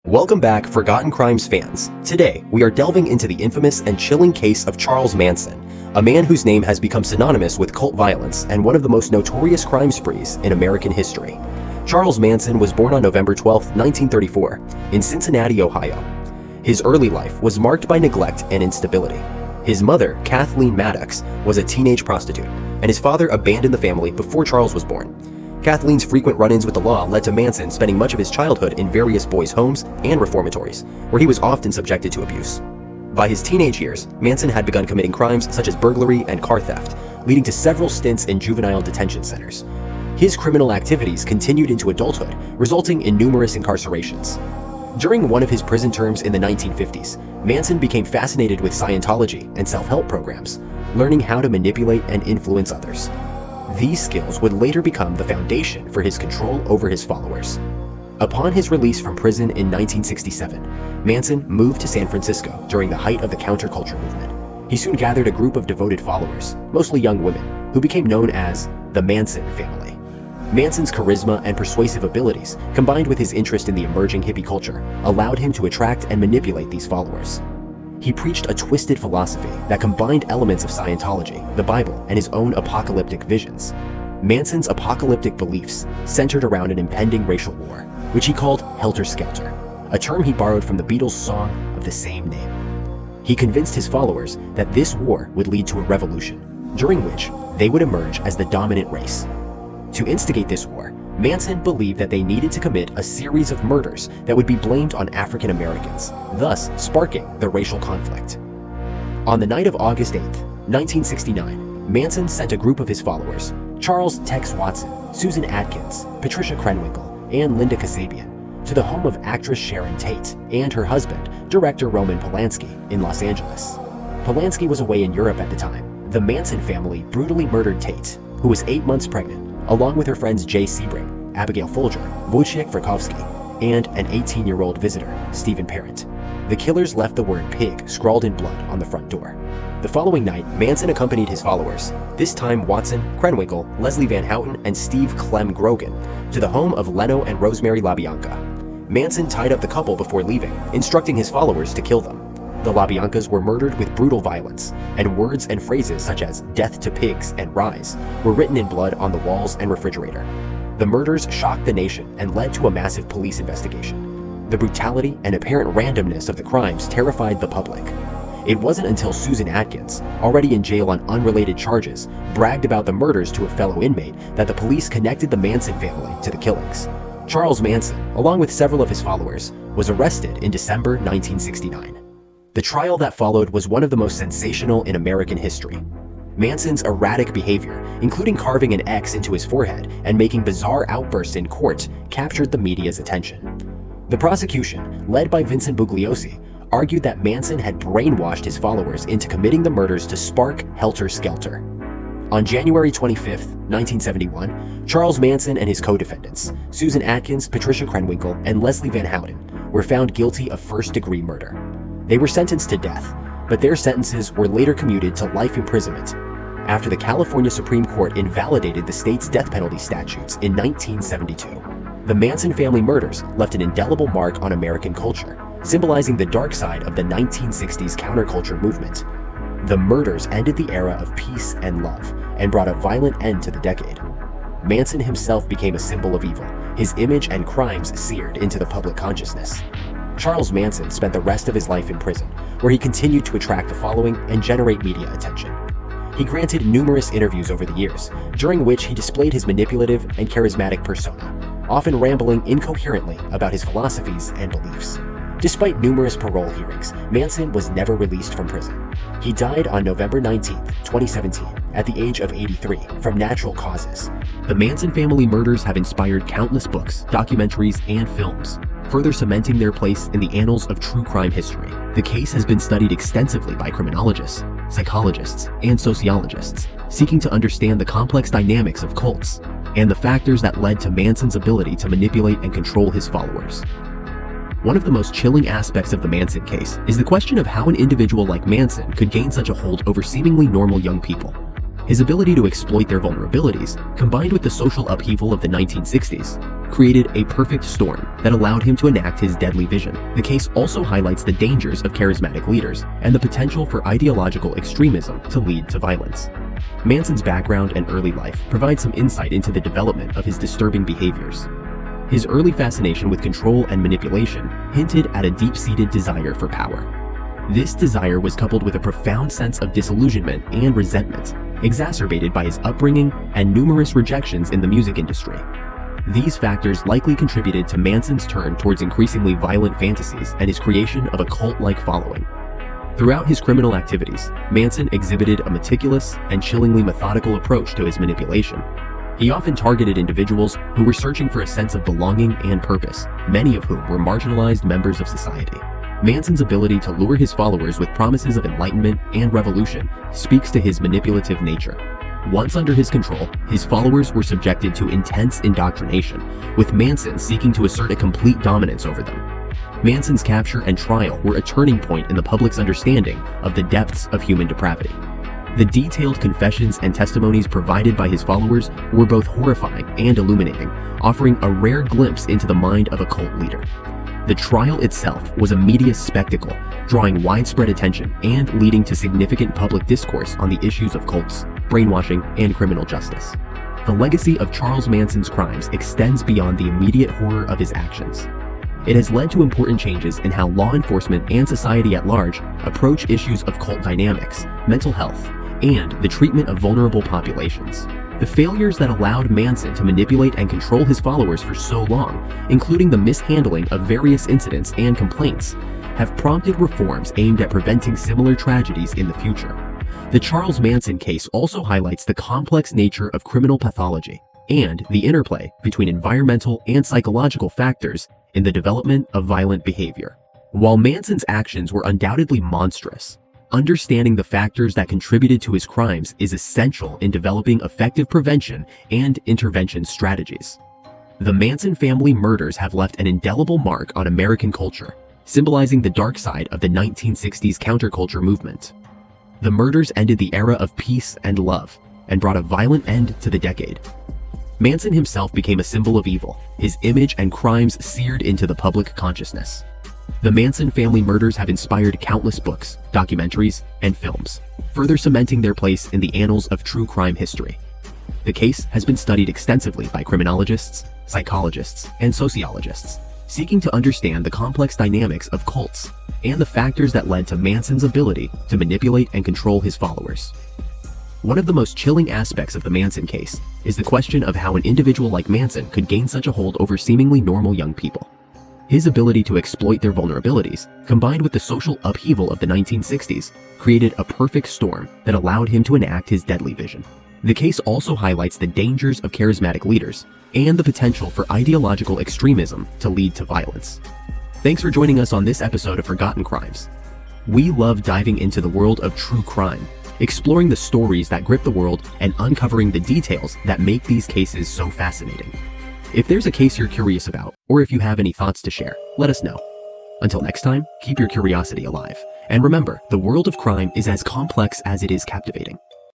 Welcome back, Forgotten Crimes fans. Today, we are delving into the infamous and chilling case of Charles Manson, a man whose name has become synonymous with cult violence and one of the most notorious crime sprees in American history. Charles Manson was born on November 12, 1934, in Cincinnati, Ohio. His early life was marked by neglect and instability. His mother, Kathleen Maddox, was a teenage prostitute, and his father abandoned the family before Charles was born. Kathleen's frequent run-ins with the law led to Manson spending much of his childhood in various boys' homes and reformatories, where he was often subjected to abuse. By his teenage years, Manson had begun committing crimes such as burglary and car theft, leading to several stints in juvenile detention centers. His criminal activities continued into adulthood, resulting in numerous incarcerations. During one of his prison terms in the 1950s, Manson became fascinated with Scientology and self-help programs, learning how to manipulate and influence others. These skills would later become the foundation for his control over his followers. Upon his release from prison in 1967, Manson moved to San Francisco during the height of the counterculture movement. He soon gathered a group of devoted followers, mostly young women, who became known as the Manson family. Manson's charisma and persuasive abilities, combined with his interest in the emerging hippie culture, allowed him to attract and manipulate these followers. He preached a twisted philosophy that combined elements of Scientology, the Bible, and his own apocalyptic visions. Manson's apocalyptic beliefs centered around an impending racial war, which he called helter-skelter, a term he borrowed from the Beatles' song of the same name. He convinced his followers that this war would lead to a revolution, during which they would emerge as the dominant race. To instigate this war, Manson believed that they needed to commit a series of murders that would be blamed on African Americans, thus sparking the racial conflict. On the night of August 8, 1969, Manson sent a group of his followers, Charles Tex Watson, Susan Atkins, Patricia Krenwinkel, and Linda Kasabian, to the home of actress Sharon Tate and her husband, director Roman Polanski, in Los Angeles. Polanski was away in Europe at the time. The Manson family brutally murdered Tate, who was 8 months pregnant, along with her friends Jay Sebring, Abigail Folger, Wojciech Frykowski, and an 18-year-old visitor, Stephen Parent. The killers left the word pig scrawled in blood on the front door. The following night, Manson accompanied his followers, this time Watson, Krenwinkel, Leslie Van Houten, and Steve Clem Grogan, to the home of Leno and Rosemary LaBianca. Manson tied up the couple before leaving, instructing his followers to kill them. The LaBiancas were murdered with brutal violence, and words and phrases such as "death to pigs" and "rise" were written in blood on the walls and refrigerator. The murders shocked the nation and led to a massive police investigation. The brutality and apparent randomness of the crimes terrified the public. It wasn't until Susan Atkins, already in jail on unrelated charges, bragged about the murders to a fellow inmate that the police connected the Manson family to the killings. Charles Manson, along with several of his followers, was arrested in December 1969. The trial that followed was one of the most sensational in American history. Manson's erratic behavior, including carving an X into his forehead and making bizarre outbursts in court, captured the media's attention. The prosecution, led by Vincent Bugliosi, argued that Manson had brainwashed his followers into committing the murders to spark helter-skelter. On January 25, 1971, Charles Manson and his co-defendants, Susan Atkins, Patricia Krenwinkel, and Leslie Van Houten, were found guilty of first-degree murder. They were sentenced to death, but their sentences were later commuted to life imprisonment after the California Supreme Court invalidated the state's death penalty statutes in 1972. The Manson family murders left an indelible mark on American culture, symbolizing the dark side of the 1960s counterculture movement. The murders ended the era of peace and love and brought a violent end to the decade. Manson himself became a symbol of evil, his image and crimes seared into the public consciousness. Charles Manson spent the rest of his life in prison, where he continued to attract a following and generate media attention. He granted numerous interviews over the years, during which he displayed his manipulative and charismatic persona, often rambling incoherently about his philosophies and beliefs. Despite numerous parole hearings, Manson was never released from prison. He died on November 19, 2017, at the age of 83, from natural causes. The Manson family murders have inspired countless books, documentaries, and films, further cementing their place in the annals of true crime history. The case has been studied extensively by criminologists, psychologists, and sociologists, seeking to understand the complex dynamics of cults and the factors that led to Manson's ability to manipulate and control his followers. One of the most chilling aspects of the Manson case is the question of how an individual like Manson could gain such a hold over seemingly normal young people. His ability to exploit their vulnerabilities, combined with the social upheaval of the 1960s, created a perfect storm that allowed him to enact his deadly vision. The case also highlights the dangers of charismatic leaders and the potential for ideological extremism to lead to violence. Manson's background and early life provide some insight into the development of his disturbing behaviors. His early fascination with control and manipulation hinted at a deep-seated desire for power. This desire was coupled with a profound sense of disillusionment and resentment, exacerbated by his upbringing and numerous rejections in the music industry. These factors likely contributed to Manson's turn towards increasingly violent fantasies and his creation of a cult-like following. Throughout his criminal activities, Manson exhibited a meticulous and chillingly methodical approach to his manipulation. He often targeted individuals who were searching for a sense of belonging and purpose, many of whom were marginalized members of society. Manson's ability to lure his followers with promises of enlightenment and revolution speaks to his manipulative nature. Once under his control, his followers were subjected to intense indoctrination, with Manson seeking to assert a complete dominance over them. Manson's capture and trial were a turning point in the public's understanding of the depths of human depravity. The detailed confessions and testimonies provided by his followers were both horrifying and illuminating, offering a rare glimpse into the mind of a cult leader. The trial itself was a media spectacle, drawing widespread attention and leading to significant public discourse on the issues of cults, brainwashing, and criminal justice. The legacy of Charles Manson's crimes extends beyond the immediate horror of his actions. It has led to important changes in how law enforcement and society at large approach issues of cult dynamics, mental health, and the treatment of vulnerable populations. The failures that allowed Manson to manipulate and control his followers for so long, including the mishandling of various incidents and complaints, have prompted reforms aimed at preventing similar tragedies in the future. The Charles Manson case also highlights the complex nature of criminal pathology and the interplay between environmental and psychological factors in the development of violent behavior. While Manson's actions were undoubtedly monstrous, understanding the factors that contributed to his crimes is essential in developing effective prevention and intervention strategies. The Manson family murders have left an indelible mark on American culture, symbolizing the dark side of the 1960s counterculture movement. The murders ended the era of peace and love and brought a violent end to the decade. Manson himself became a symbol of evil, his image and crimes seared into the public consciousness. The Manson family murders have inspired countless books, documentaries, and films, further cementing their place in the annals of true crime history. The case has been studied extensively by criminologists, psychologists, and sociologists, seeking to understand the complex dynamics of cults and the factors that led to Manson's ability to manipulate and control his followers. One of the most chilling aspects of the Manson case is the question of how an individual like Manson could gain such a hold over seemingly normal young people. His ability to exploit their vulnerabilities, combined with the social upheaval of the 1960s, created a perfect storm that allowed him to enact his deadly vision. The case also highlights the dangers of charismatic leaders and the potential for ideological extremism to lead to violence. Thanks for joining us on this episode of Forgotten Crimes. We love diving into the world of true crime, exploring the stories that grip the world and uncovering the details that make these cases so fascinating. If there's a case you're curious about, or if you have any thoughts to share, let us know. Until next time, keep your curiosity alive. And remember, the world of crime is as complex as it is captivating.